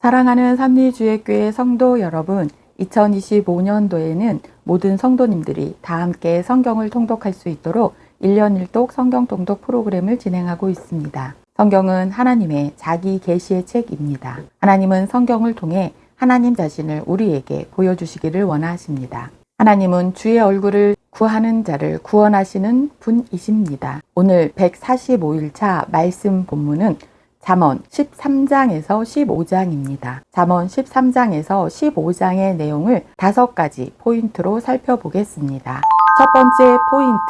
사랑하는 삼리주의교회 성도 여러분, 2025년도에는 모든 성도님들이 다 함께 성경을 통독할 수 있도록 1년 1독 성경 통독 프로그램을 진행하고 있습니다. 성경은 하나님의 자기 계시의 책입니다. 하나님은 성경을 통해 하나님 자신을 우리에게 보여주시기를 원하십니다. 하나님은 주의 얼굴을 구하는 자를 구원하시는 분이십니다. 오늘 145일차 말씀 본문은 잠언 13장에서 15장입니다. 잠언 13장에서 15장의 내용을 5가지 포인트로 살펴보겠습니다. 첫 번째 포인트,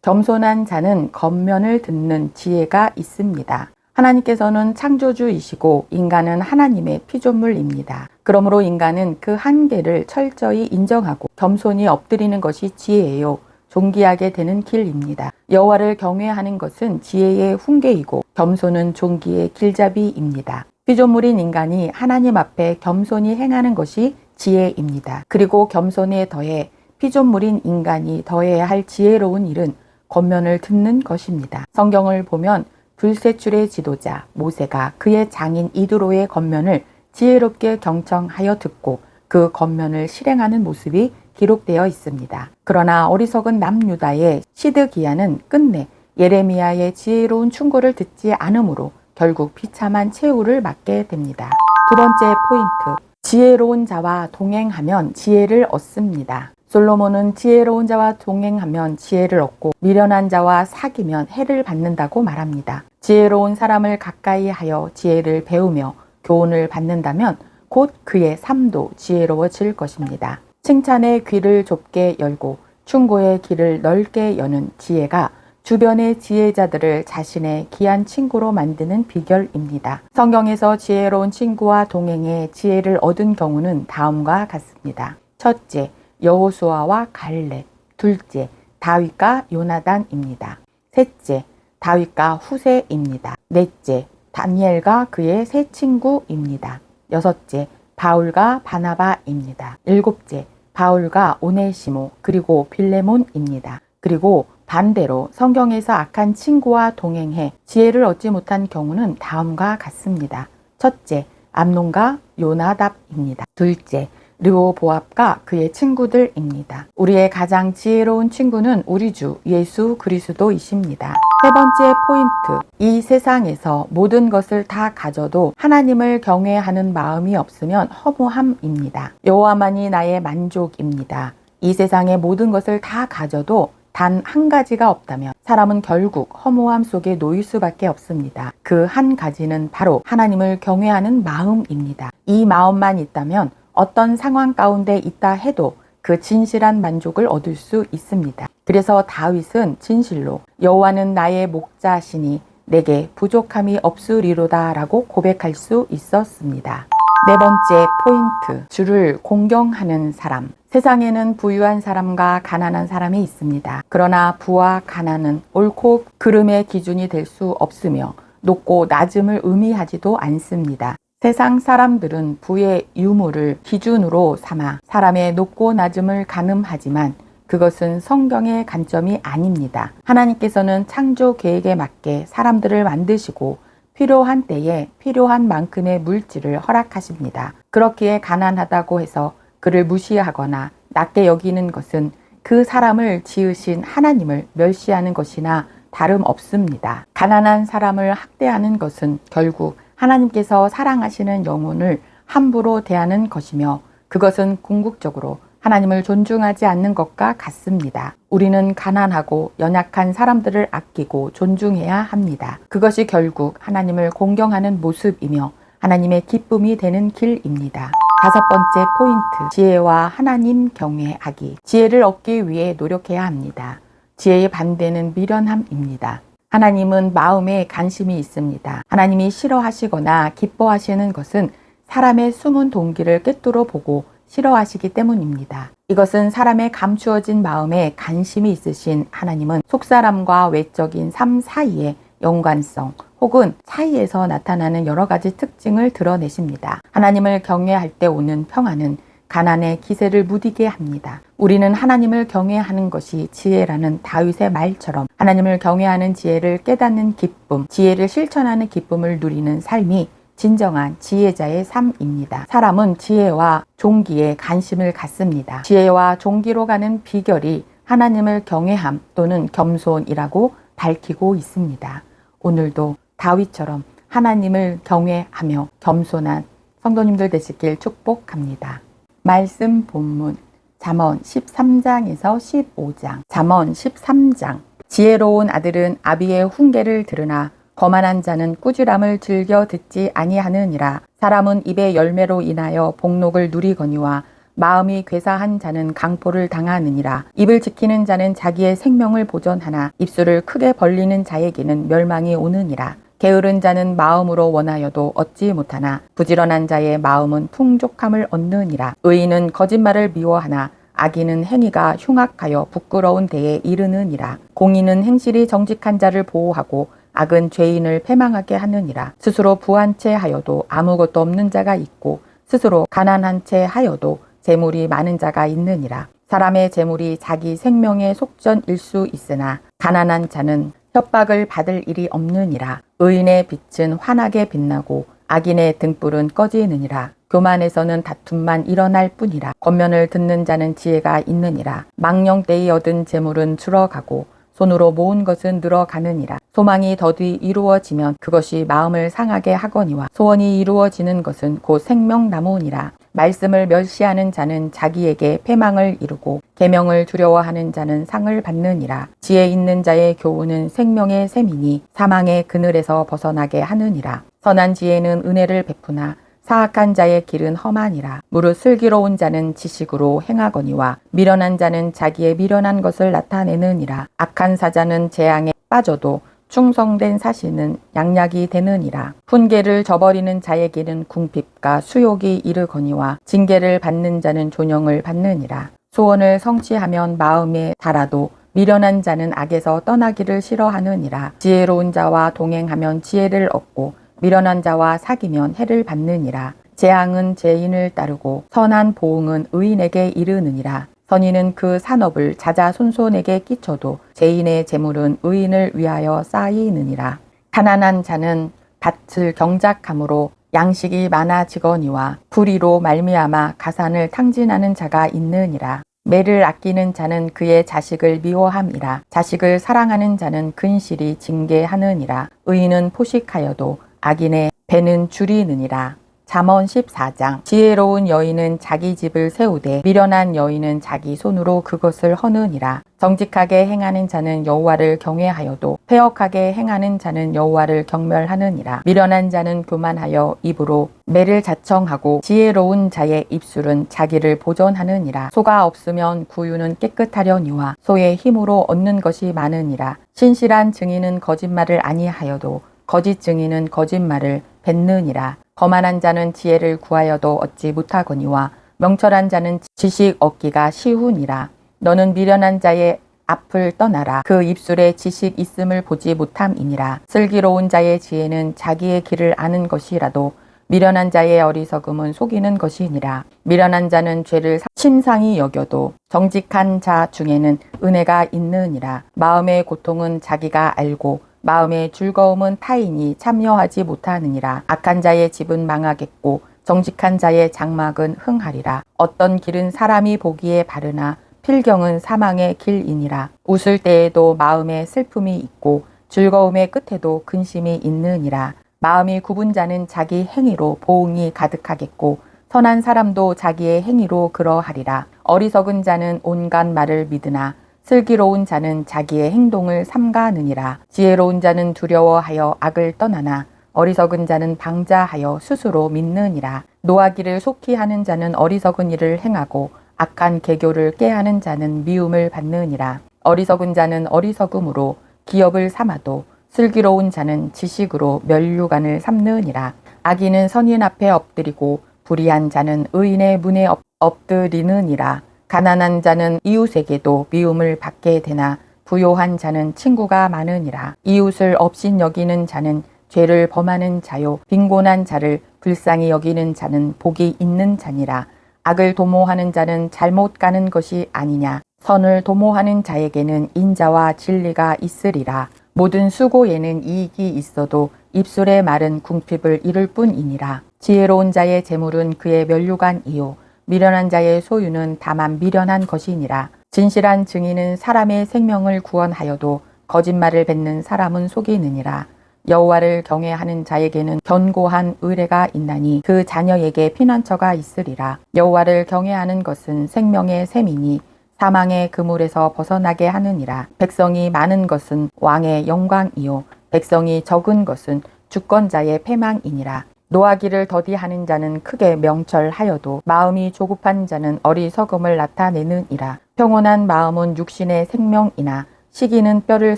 겸손한 자는 겉면을 듣는 지혜가 있습니다. 하나님께서는 창조주이시고 인간은 하나님의 피조물입니다. 그러므로 인간은 그 한계를 철저히 인정하고 겸손히 엎드리는 것이 지혜예요. 존귀하게 되는 길입니다. 여호와를 경외하는 것은 지혜의 훈계이고 겸손은 존귀의 길잡이입니다. 피조물인 인간이 하나님 앞에 겸손히 행하는 것이 지혜입니다. 그리고 겸손에 더해 피조물인 인간이 더해야 할 지혜로운 일은 겉면을 듣는 것입니다. 성경을 보면 불세출의 지도자 모세가 그의 장인 이드로의 겉면을 지혜롭게 경청하여 듣고 그 겉면을 실행하는 모습이 기록되어 있습니다. 그러나 어리석은 남유다의 시드기야는 끝내 예레미야의 지혜로운 충고를 듣지 않으므로 결국 비참한 최후를 맞게 됩니다. 두 번째 포인트, 지혜로운 자와 동행하면 지혜를 얻습니다. 솔로몬은 지혜로운 자와 동행하면 지혜를 얻고 미련한 자와 사귀면 해를 받는다고 말합니다. 지혜로운 사람을 가까이 하여 지혜를 배우며 교훈을 받는다면 곧 그의 삶도 지혜로워질 것입니다. 칭찬의 귀를 좁게 열고 충고의 길을 넓게 여는 지혜가 주변의 지혜자들을 자신의 귀한 친구로 만드는 비결입니다. 성경에서 지혜로운 친구와 동행해 지혜를 얻은 경우는 다음과 같습니다. 첫째, 여호수아와 갈렙. 둘째, 다윗과 요나단입니다. 셋째, 다윗과 후세입니다. 넷째, 다니엘과 그의 세 친구입니다. 여섯째, 바울과 바나바입니다. 일곱째, 바울과 오네시모 그리고 빌레몬입니다. 그리고 반대로 성경에서 악한 친구와 동행해 지혜를 얻지 못한 경우는 다음과 같습니다. 첫째, 암논과 요나답입니다. 둘째, 르호보압과 그의 친구들입니다. 우리의 가장 지혜로운 친구는 우리 주 예수 그리스도이십니다. 세 번째 포인트, 이 세상에서 모든 것을 다 가져도 하나님을 경외하는 마음이 없으면 허무함입니다. 여호와만이 나의 만족입니다. 이 세상의 모든 것을 다 가져도 단 한 가지가 없다면 사람은 결국 허무함 속에 놓일 수밖에 없습니다. 그 한 가지는 바로 하나님을 경외하는 마음입니다. 이 마음만 있다면 어떤 상황 가운데 있다 해도 그 진실한 만족을 얻을 수 있습니다. 그래서 다윗은 진실로 여호와는 나의 목자시니 내게 부족함이 없으리로다 라고 고백할 수 있었습니다. 네 번째 포인트, 주를 공경하는 사람. 세상에는 부유한 사람과 가난한 사람이 있습니다. 그러나 부와 가난은 옳고 그름의 기준이 될 수 없으며 높고 낮음을 의미하지도 않습니다. 세상 사람들은 부의 유무를 기준으로 삼아 사람의 높고 낮음을 가늠하지만 그것은 성경의 관점이 아닙니다. 하나님께서는 창조 계획에 맞게 사람들을 만드시고 필요한 때에 필요한 만큼의 물질을 허락하십니다. 그렇기에 가난하다고 해서 그를 무시하거나 낮게 여기는 것은 그 사람을 지으신 하나님을 멸시하는 것이나 다름없습니다. 가난한 사람을 학대하는 것은 결국 하나님께서 사랑하시는 영혼을 함부로 대하는 것이며 그것은 궁극적으로 하나님을 존중하지 않는 것과 같습니다. 우리는 가난하고 연약한 사람들을 아끼고 존중해야 합니다. 그것이 결국 하나님을 공경하는 모습이며 하나님의 기쁨이 되는 길입니다. 다섯 번째 포인트, 지혜와 하나님 경외하기. 지혜를 얻기 위해 노력해야 합니다. 지혜의 반대는 미련함입니다. 하나님은 마음에 관심이 있습니다. 하나님이 싫어하시거나 기뻐하시는 것은 사람의 숨은 동기를 꿰뚫어 보고 싫어하시기 때문입니다. 이것은 사람의 감추어진 마음에 관심이 있으신 하나님은 속사람과 외적인 삶 사이에 연관성 혹은 사이에서 나타나는 여러 가지 특징을 드러내십니다. 하나님을 경외할 때 오는 평안은 가난의 기세를 무디게 합니다. 우리는 하나님을 경외하는 것이 지혜라는 다윗의 말처럼 하나님을 경외하는 지혜를 깨닫는 기쁨, 지혜를 실천하는 기쁨을 누리는 삶이 진정한 지혜자의 삶입니다. 사람은 지혜와 종기에 관심을 갖습니다. 지혜와 종기로 가는 비결이 하나님을 경외함 또는 겸손이라고 밝히고 있습니다. 오늘도 다윗처럼 하나님을 경외하며 겸손한 성도님들 되시길 축복합니다. 말씀 본문 잠언 13장에서 15장. 잠언 13장. 지혜로운 아들은 아비의 훈계를 들으나 거만한 자는 꾸지람을 즐겨 듣지 아니하느니라. 사람은 입의 열매로 인하여 복록을 누리거니와 마음이 괴사한 자는 강포를 당하느니라. 입을 지키는 자는 자기의 생명을 보존하나 입술을 크게 벌리는 자에게는 멸망이 오느니라. 게으른 자는 마음으로 원하여도 얻지 못하나 부지런한 자의 마음은 풍족함을 얻느니라. 의인은 거짓말을 미워하나 악인은 행위가 흉악하여 부끄러운 데에 이르느니라. 공의는 행실이 정직한 자를 보호하고 악은 죄인을 패망하게 하느니라. 스스로 부한 채 하여도 아무것도 없는 자가 있고 스스로 가난한 채 하여도 재물이 많은 자가 있느니라. 사람의 재물이 자기 생명의 속전일 수 있으나 가난한 자는 협박을 받을 일이 없느니라. 의인의 빛은 환하게 빛나고 악인의 등불은 꺼지느니라. 교만에서는 다툼만 일어날 뿐이라. 권면을 듣는 자는 지혜가 있느니라. 망령 때에 얻은 재물은 줄어가고 손으로 모은 것은 늘어가느니라. 소망이 더디 이루어지면 그것이 마음을 상하게 하거니와 소원이 이루어지는 것은 곧 생명나무니라. 말씀을 멸시하는 자는 자기에게 패망을 이루고 계명을 두려워하는 자는 상을 받느니라. 지혜 있는 자의 교훈은 생명의 샘이니 사망의 그늘에서 벗어나게 하느니라. 선한 지혜는 은혜를 베푸나 사악한 자의 길은 험하니라. 무릇 슬기로운 자는 지식으로 행하거니와 미련한 자는 자기의 미련한 것을 나타내느니라. 악한 사자는 재앙에 빠져도 충성된 사신은 양약이 되느니라. 훈계를 저버리는 자에게는 궁핍과 수욕이 이르거니와 징계를 받는 자는 존영을 받느니라. 소원을 성취하면 마음에 달아도 미련한 자는 악에서 떠나기를 싫어하느니라. 지혜로운 자와 동행하면 지혜를 얻고 미련한 자와 사귀면 해를 받느니라. 재앙은 죄인을 따르고 선한 보응은 의인에게 이르느니라. 선인은 그 산업을 자자손손에게 끼쳐도 죄인의 재물은 의인을 위하여 쌓이느니라. 가난한 자는 밭을 경작함으로 양식이 많아지거니와 불의로 말미암아 가산을 탕진하는 자가 있느니라. 매를 아끼는 자는 그의 자식을 미워함이라. 자식을 사랑하는 자는 근실이 징계하느니라. 의인은 포식하여도 악인의 배는 줄이느니라. 잠언 14장. 지혜로운 여인은 자기 집을 세우되 미련한 여인은 자기 손으로 그것을 허느니라. 정직하게 행하는 자는 여호와를 경외하여도 패역하게 행하는 자는 여호와를 경멸하느니라. 미련한 자는 교만하여 입으로 매를 자청하고 지혜로운 자의 입술은 자기를 보존하느니라. 소가 없으면 구유는 깨끗하려니와 소의 힘으로 얻는 것이 많으니라. 신실한 증인은 거짓말을 아니하여도 거짓 증인은 거짓말을 뱉느니라. 거만한 자는 지혜를 구하여도 얻지 못하거니와 명철한 자는 지식 얻기가 쉬우니라. 너는 미련한 자의 앞을 떠나라. 그 입술에 지식 있음을 보지 못함이니라. 슬기로운 자의 지혜는 자기의 길을 아는 것이라도 미련한 자의 어리석음은 속이는 것이니라. 미련한 자는 죄를 심상히 여겨도 정직한 자 중에는 은혜가 있느니라. 마음의 고통은 자기가 알고 마음의 즐거움은 타인이 참여하지 못하느니라. 악한 자의 집은 망하겠고 정직한 자의 장막은 흥하리라. 어떤 길은 사람이 보기에 바르나 필경은 사망의 길이니라. 웃을 때에도 마음에 슬픔이 있고 즐거움의 끝에도 근심이 있느니라. 마음이 굽은 자는 자기 행위로 보응이 가득하겠고 선한 사람도 자기의 행위로 그러하리라. 어리석은 자는 온갖 말을 믿으나 슬기로운 자는 자기의 행동을 삼가느니라. 지혜로운 자는 두려워하여 악을 떠나나 어리석은 자는 방자하여 스스로 믿느니라. 노하기를 속히 하는 자는 어리석은 일을 행하고 악한 계교를 꾀하는 자는 미움을 받느니라. 어리석은 자는 어리석음으로 기업을 삼아도 슬기로운 자는 지식으로 면류관을 삼느니라. 악인은 선인 앞에 엎드리고 불의한 자는 의인의 문에 엎드리느니라. 가난한 자는 이웃에게도 미움을 받게 되나 부요한 자는 친구가 많으니라. 이웃을 업신여기는 자는 죄를 범하는 자요 빈곤한 자를 불쌍히 여기는 자는 복이 있는 자니라. 악을 도모하는 자는 잘못 가는 것이 아니냐. 선을 도모하는 자에게는 인자와 진리가 있으리라. 모든 수고에는 이익이 있어도 입술의 말은 궁핍을 이룰 뿐이니라. 지혜로운 자의 재물은 그의 면류관이요 미련한 자의 소유는 다만 미련한 것이니라. 진실한 증인은 사람의 생명을 구원하여도 거짓말을 뱉는 사람은 속이느니라. 여호와를 경외하는 자에게는 견고한 의뢰가 있나니 그 자녀에게 피난처가 있으리라. 여호와를 경외하는 것은 생명의 샘이니 사망의 그물에서 벗어나게 하느니라. 백성이 많은 것은 왕의 영광이요 백성이 적은 것은 주권자의 패망이니라. 노하기를 더디하는 자는 크게 명철하여도 마음이 조급한 자는 어리석음을 나타내느니라. 평온한 마음은 육신의 생명이나 시기는 뼈를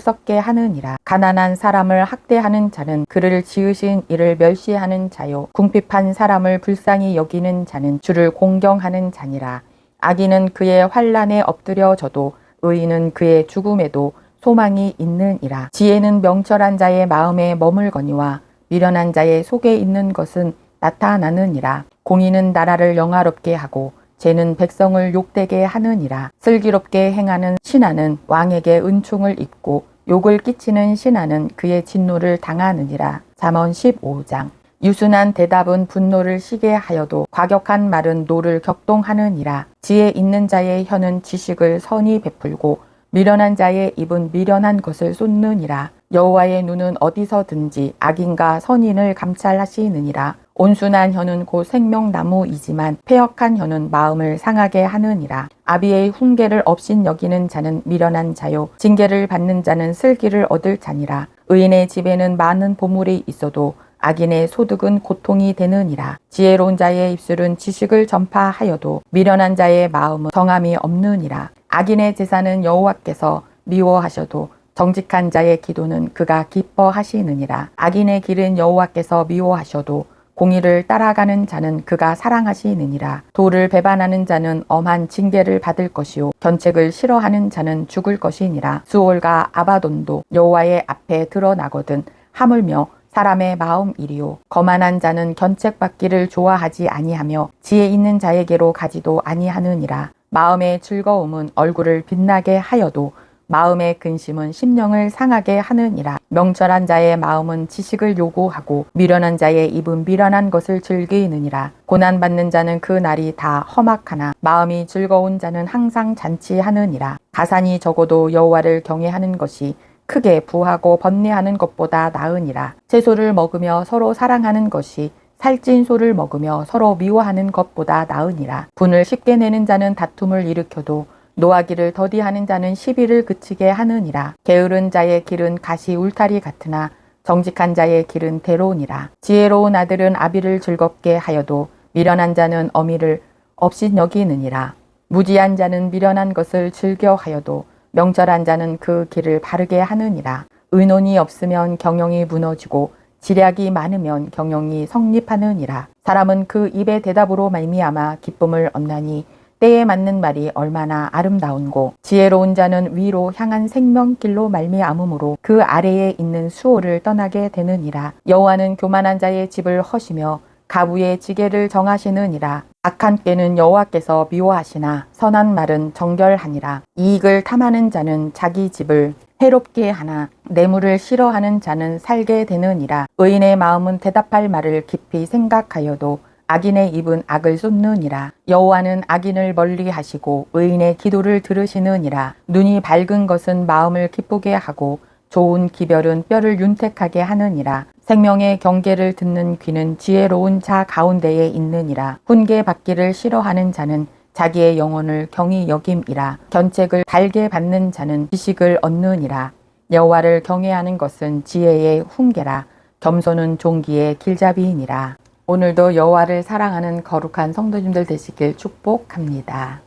썩게 하느니라. 가난한 사람을 학대하는 자는 그를 지으신 이를 멸시하는 자요 궁핍한 사람을 불쌍히 여기는 자는 주를 공경하는 자니라. 악인은 그의 환난에 엎드려져도 의인은 그의 죽음에도 소망이 있느니라. 지혜는 명철한 자의 마음에 머물거니와 미련한 자의 속에 있는 것은 나타나느니라. 공의는 나라를 영화롭게 하고 죄는 백성을 욕되게 하느니라. 슬기롭게 행하는 신하는 왕에게 은총을 입고 욕을 끼치는 신하는 그의 진노를 당하느니라. 잠언 15장. 유순한 대답은 분노를 시게 하여도 과격한 말은 노를 격동하느니라. 지혜 있는 자의 혀는 지식을 선히 베풀고 미련한 자의 입은 미련한 것을 쏟느니라. 여호와의 눈은 어디서든지 악인과 선인을 감찰하시느니라. 온순한 혀는 곧 생명나무이지만 패역한 혀는 마음을 상하게 하느니라. 아비의 훈계를 업신 여기는 자는 미련한 자요 징계를 받는 자는 슬기를 얻을 자니라. 의인의 집에는 많은 보물이 있어도 악인의 소득은 고통이 되느니라. 지혜로운 자의 입술은 지식을 전파하여도 미련한 자의 마음은 정함이 없느니라. 악인의 제사는 여호와께서 미워하셔도 정직한 자의 기도는 그가 기뻐하시느니라. 악인의 길은 여호와께서 미워하셔도 공의를 따라가는 자는 그가 사랑하시느니라. 도를 배반하는 자는 엄한 징계를 받을 것이요 견책을 싫어하는 자는 죽을 것이니라. 수올과 아바돈도 여호와의 앞에 드러나거든 하물며 사람의 마음이리요 거만한 자는 견책받기를 좋아하지 아니하며 지혜 있는 자에게로 가지도 아니하느니라. 마음의 즐거움은 얼굴을 빛나게 하여도 마음의 근심은 심령을 상하게 하느니라. 명철한 자의 마음은 지식을 요구하고 미련한 자의 입은 미련한 것을 즐기느니라. 고난받는 자는 그 날이 다 험악하나 마음이 즐거운 자는 항상 잔치하느니라. 가산이 적어도 여호와를 경외하는 것이 크게 부하고 번뇌하는 것보다 나으니라. 채소를 먹으며 서로 사랑하는 것이 살찐 소를 먹으며 서로 미워하는 것보다 나으니라. 분을 쉽게 내는 자는 다툼을 일으켜도 노하기를 더디하는 자는 시비를 그치게 하느니라. 게으른 자의 길은 가시 울타리 같으나 정직한 자의 길은 대로니라. 지혜로운 아들은 아비를 즐겁게 하여도 미련한 자는 어미를 업신 여기느니라. 무지한 자는 미련한 것을 즐겨 하여도 명철한 자는 그 길을 바르게 하느니라. 의논이 없으면 경영이 무너지고 지략이 많으면 경영이 성립하느니라. 사람은 그 입의 대답으로 말미암아 기쁨을 얻나니 때에 맞는 말이 얼마나 아름다운고 지혜로운 자는 위로 향한 생명길로 말미암음으로 그 아래에 있는 수호를 떠나게 되느니라. 여호와는 교만한 자의 집을 허시며 가부의 지게를 정하시느니라. 악한 꾀는 여호와께서 미워하시나 선한 말은 정결하니라. 이익을 탐하는 자는 자기 집을 해롭게 하나 뇌물을 싫어하는 자는 살게 되느니라. 의인의 마음은 대답할 말을 깊이 생각하여도 악인의 입은 악을 쏟느니라. 여호와는 악인을 멀리하시고 의인의 기도를 들으시느니라. 눈이 밝은 것은 마음을 기쁘게 하고 좋은 기별은 뼈를 윤택하게 하느니라. 생명의 경계를 듣는 귀는 지혜로운 자 가운데에 있느니라. 훈계 받기를 싫어하는 자는 자기의 영혼을 경히 여김이라. 견책을 달게 받는 자는 지식을 얻느니라. 여호와를 경외하는 것은 지혜의 훈계라. 겸손은 종기의 길잡이이니라. 오늘도 여호와를 사랑하는 거룩한 성도님들 되시길 축복합니다.